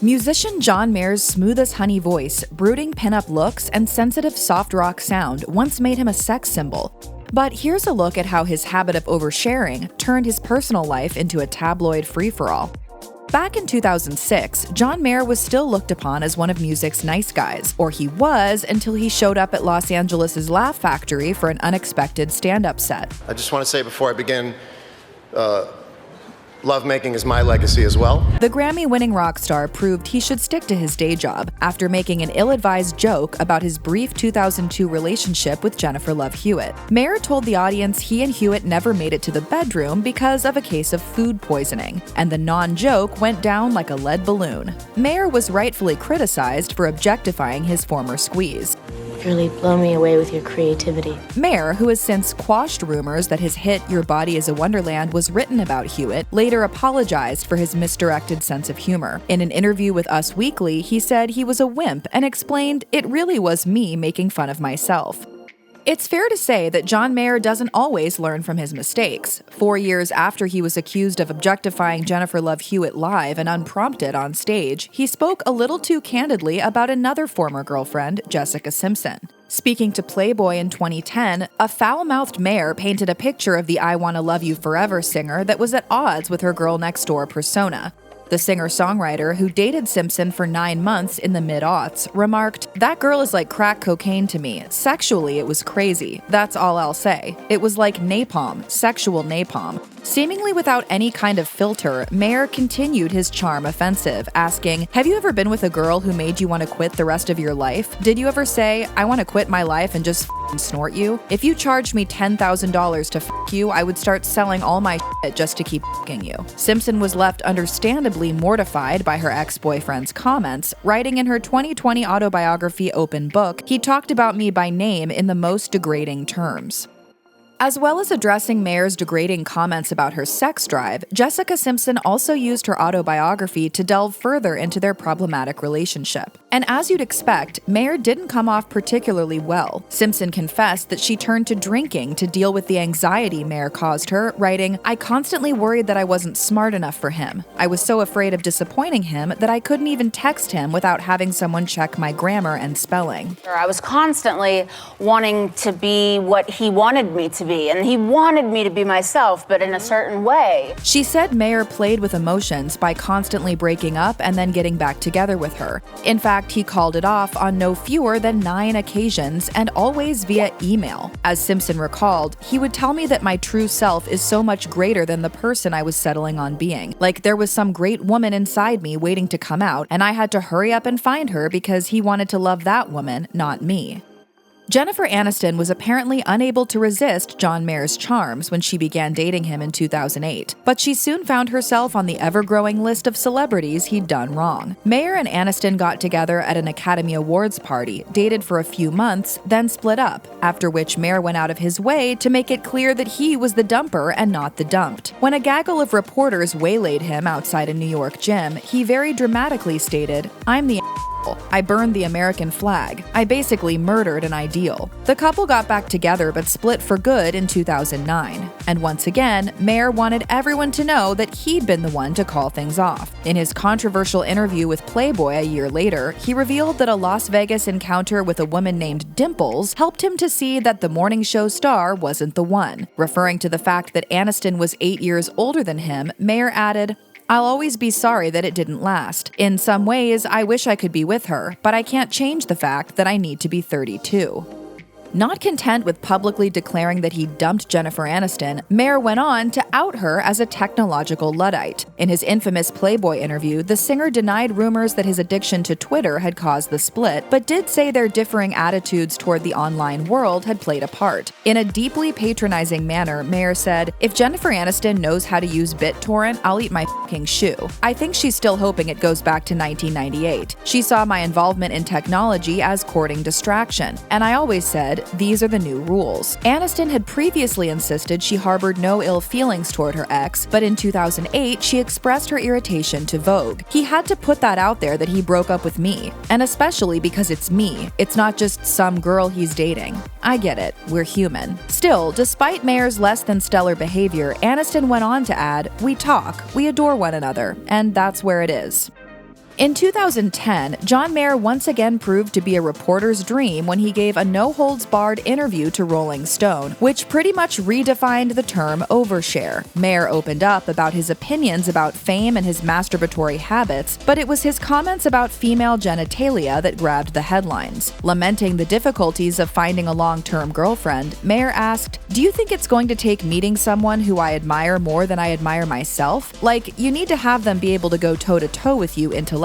Musician John Mayer's smooth as honey voice, brooding pinup looks, and sensitive soft rock sound once made him a sex symbol. But here's a look at how his habit of oversharing turned his personal life into a tabloid free-for-all. Back in 2006, John Mayer was still looked upon as one of music's nice guys, or he was until he showed up at Los Angeles' Laugh Factory for an unexpected stand-up set. I just want to say before I begin, lovemaking is my legacy as well. The Grammy-winning rock star proved he should stick to his day job after making an ill-advised joke about his brief 2002 relationship with Jennifer Love Hewitt. Mayer told the audience he and Hewitt never made it to the bedroom because of a case of food poisoning, and the non-joke went down like a lead balloon. Mayer was rightfully criticized for objectifying his former squeeze. Really blow me away with your creativity. Mayer, who has since quashed rumors that his hit Your Body is a Wonderland was written about Hewitt, later apologized for his misdirected sense of humor. In an interview with Us Weekly, he said he was a wimp and explained, "It really was me making fun of myself." It's fair to say that John Mayer doesn't always learn from his mistakes. 4 years after he was accused of objectifying Jennifer Love Hewitt live and unprompted on stage, he spoke a little too candidly about another former girlfriend, Jessica Simpson. Speaking to Playboy in 2010, a foul-mouthed Mayer painted a picture of the I Wanna Love You Forever singer that was at odds with her girl-next-door persona. The singer-songwriter, who dated Simpson for 9 months in the mid-aughts, remarked, "That girl is like crack cocaine to me. Sexually, it was crazy. That's all I'll say. It was like napalm, sexual napalm." Seemingly without any kind of filter, Mayer continued his charm offensive, asking, "Have you ever been with a girl who made you want to quit the rest of your life? Did you ever say, I want to quit my life and just snort you? If you charged me $10,000 to you, I would start selling all my shit just to keep f***ing you." Simpson was left understandably mortified by her ex-boyfriend's comments, writing in her 2020 autobiography Open Book, "He talked about me by name in the most degrading terms." As well as addressing Mayer's degrading comments about her sex drive, Jessica Simpson also used her autobiography to delve further into their problematic relationship. And as you'd expect, Mayer didn't come off particularly well. Simpson confessed that she turned to drinking to deal with the anxiety Mayer caused her, writing, "I constantly worried that I wasn't smart enough for him. I was so afraid of disappointing him that I couldn't even text him without having someone check my grammar and spelling." I was constantly wanting to be what he wanted me to be, and he wanted me to be myself, but in a certain way. She said Mayer played with emotions by constantly breaking up and then getting back together with her. In fact, he called it off on no fewer than 9 occasions, and always via email. As Simpson recalled, "He would tell me that my true self is so much greater than the person I was settling on being. Like there was some great woman inside me waiting to come out, and I had to hurry up and find her because he wanted to love that woman, not me." Jennifer Aniston was apparently unable to resist John Mayer's charms when she began dating him in 2008, but she soon found herself on the ever-growing list of celebrities he'd done wrong. Mayer and Aniston got together at an Academy Awards party, dated for a few months, then split up, after which Mayer went out of his way to make it clear that he was the dumper and not the dumped. When a gaggle of reporters waylaid him outside a New York gym, he very dramatically stated, "I'm the I burned the American flag. I basically murdered an ideal." The couple got back together but split for good in 2009. And once again, Mayer wanted everyone to know that he'd been the one to call things off. In his controversial interview with Playboy a year later, he revealed that a Las Vegas encounter with a woman named Dimples helped him to see that the morning show star wasn't the one. Referring to the fact that Aniston was 8 years older than him, Mayer added, "I'll always be sorry that it didn't last. In some ways, I wish I could be with her, but I can't change the fact that I need to be 32. Not content with publicly declaring that he dumped Jennifer Aniston, Mayer went on to out her as a technological Luddite. In his infamous Playboy interview, the singer denied rumors that his addiction to Twitter had caused the split, but did say their differing attitudes toward the online world had played a part. In a deeply patronizing manner, Mayer said, "If Jennifer Aniston knows how to use BitTorrent, I'll eat my fucking shoe. I think she's still hoping it goes back to 1998. She saw my involvement in technology as courting distraction, and I always said, these are the new rules." Aniston had previously insisted she harbored no ill feelings toward her ex, but in 2008, she expressed her irritation to Vogue. "He had to put that out there that he broke up with me, and especially because it's me. It's not just some girl he's dating. I get it, we're human." Still, despite Mayer's less than stellar behavior, Aniston went on to add, "We talk, we adore one another, and that's where it is." In 2010, John Mayer once again proved to be a reporter's dream when he gave a no-holds-barred interview to Rolling Stone, which pretty much redefined the term overshare. Mayer opened up about his opinions about fame and his masturbatory habits, but it was his comments about female genitalia that grabbed the headlines. Lamenting the difficulties of finding a long-term girlfriend, Mayer asked, "Do you think it's going to take meeting someone who I admire more than I admire myself? Like, you need to have them be able to go toe-to-toe with you intellectually.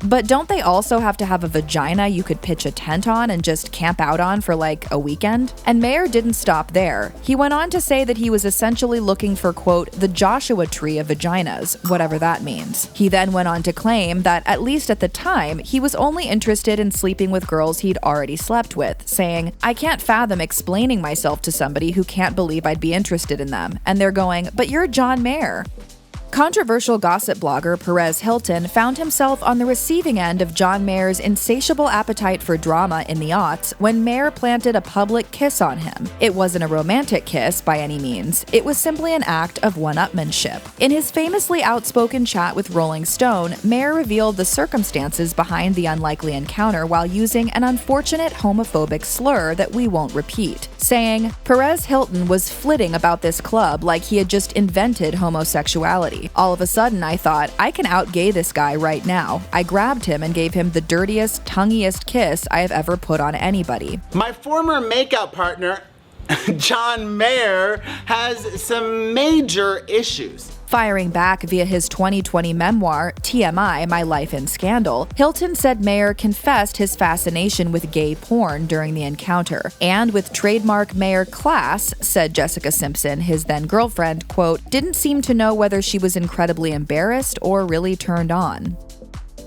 But don't they also have to have a vagina you could pitch a tent on and just camp out on for like a weekend?" And Mayer didn't stop there. He went on to say that he was essentially looking for, quote, the Joshua tree of vaginas, whatever that means. He then went on to claim that, at least at the time, he was only interested in sleeping with girls he'd already slept with, saying, "I can't fathom explaining myself to somebody who can't believe I'd be interested in them. And they're going, but you're John Mayer." Controversial gossip blogger Perez Hilton found himself on the receiving end of John Mayer's insatiable appetite for drama in the aughts when Mayer planted a public kiss on him. It wasn't a romantic kiss by any means. It was simply an act of one-upmanship. In his famously outspoken chat with Rolling Stone, Mayer revealed the circumstances behind the unlikely encounter while using an unfortunate homophobic slur that we won't repeat, saying, "Perez Hilton was flitting about this club like he had just invented homosexuality. All of a sudden, I thought, I can out-gay this guy right now. I grabbed him and gave him the dirtiest, tonguiest kiss I have ever put on anybody." My former makeout partner, John Mayer, has some major issues. Firing back via his 2020 memoir, TMI, My Life in Scandal, Hilton said Mayer confessed his fascination with gay porn during the encounter. And with trademark Mayer class, said Jessica Simpson, his then-girlfriend, quote, "didn't seem to know whether she was incredibly embarrassed or really turned on."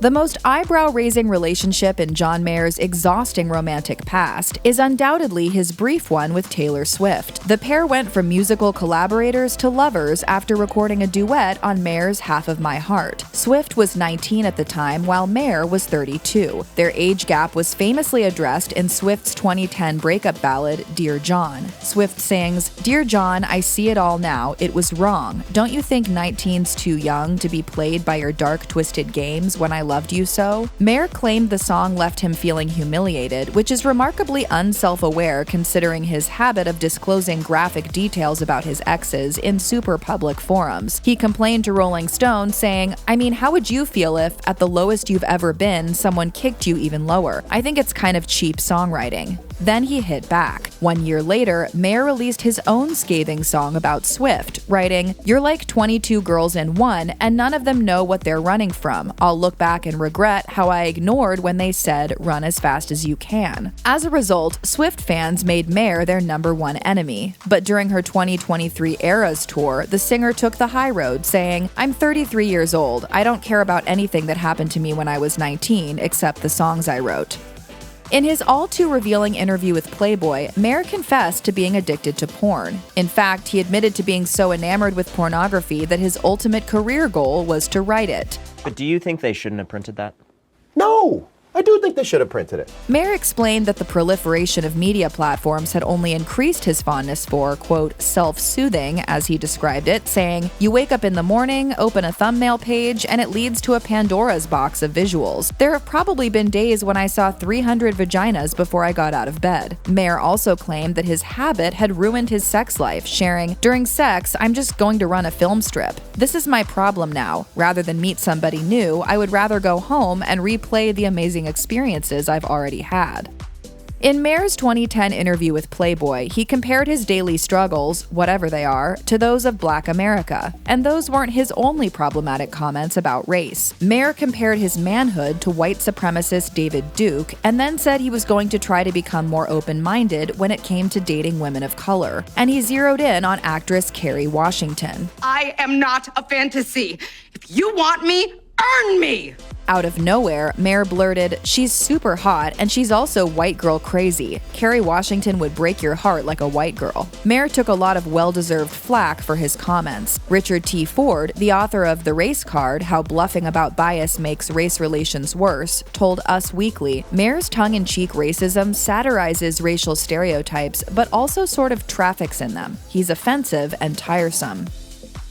The most eyebrow-raising relationship in John Mayer's exhausting romantic past is undoubtedly his brief one with Taylor Swift. The pair went from musical collaborators to lovers after recording a duet on Mayer's Half of My Heart. Swift was 19 at the time, while Mayer was 32. Their age gap was famously addressed in Swift's 2010 breakup ballad, Dear John. Swift sings, "Dear John, I see it all now. It was wrong. Don't you think 19's too young to be played by your dark, twisted games when I loved you so?" Mayer claimed the song left him feeling humiliated, which is remarkably unself-aware considering his habit of disclosing graphic details about his exes in super public forums. He complained to Rolling Stone saying, "I mean, how would you feel if, at the lowest you've ever been, someone kicked you even lower? I think it's kind of cheap songwriting." Then he hit back. 1 year later, Mayer released his own scathing song about Swift, writing, "You're like 22 girls in one, and none of them know what they're running from. I'll look back and regret how I ignored when they said, run as fast as you can." As a result, Swift fans made Mayer their #1 enemy. But during her 2023 Eras tour, the singer took the high road, saying, "I'm 33 years old. I don't care about anything that happened to me when I was 19, except the songs I wrote." In his all-too-revealing interview with Playboy, Mayer confessed to being addicted to porn. In fact, he admitted to being so enamored with pornography that his ultimate career goal was to write it. But do you think they shouldn't have printed that? No! I do think they should have printed it. Mayer explained that the proliferation of media platforms had only increased his fondness for, quote, self-soothing, as he described it, saying, "You wake up in the morning, open a thumbnail page, and it leads to a Pandora's box of visuals. There have probably been days when I saw 300 vaginas before I got out of bed." Mayer also claimed that his habit had ruined his sex life, sharing, "During sex, I'm just going to run a film strip. This is my problem now. Rather than meet somebody new, I would rather go home and replay the amazing experiences I've already had." In Mayer's 2010 interview with Playboy, he compared his daily struggles, whatever they are, to those of Black America. And those weren't his only problematic comments about race. Mayer compared his manhood to white supremacist David Duke, and then said he was going to try to become more open-minded when it came to dating women of color. And he zeroed in on actress Kerry Washington. "I am not a fantasy. If you want me, earn me!" Out of nowhere, Mayer blurted, "She's super hot, and she's also white girl crazy. Kerry Washington would break your heart like a white girl." Mayer took a lot of well-deserved flack for his comments. Richard T. Ford, the author of The Race Card, How Bluffing About Bias Makes Race Relations Worse, told Us Weekly, Mayer's tongue-in-cheek racism satirizes racial stereotypes, but also sort of traffics in them. He's offensive and tiresome.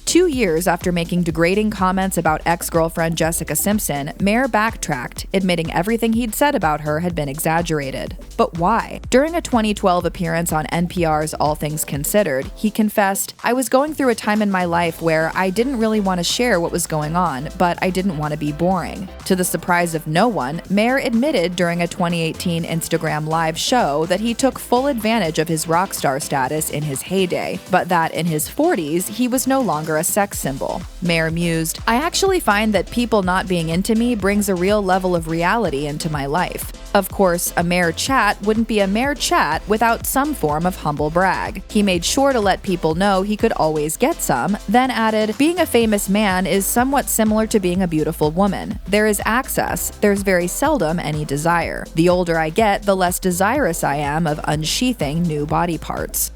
2 years after making degrading comments about ex-girlfriend Jessica Simpson, Mayer backtracked, admitting everything he'd said about her had been exaggerated. But why? During a 2012 appearance on NPR's All Things Considered, he confessed, "I was going through a time in my life where I didn't really want to share what was going on, but I didn't want to be boring." To the surprise of no one, Mayer admitted during a 2018 Instagram Live show that he took full advantage of his rock star status in his heyday, but that in his 40s, he was no longer a sex symbol. Mayer mused, "I actually find that people not being into me brings a real level of reality into my life." Of course, a Mayer chat wouldn't be a Mayer chat without some form of humble brag. He made sure to let people know he could always get some, then added, "Being a famous man is somewhat similar to being a beautiful woman. There is access, there's very seldom any desire. The older I get, the less desirous I am of unsheathing new body parts."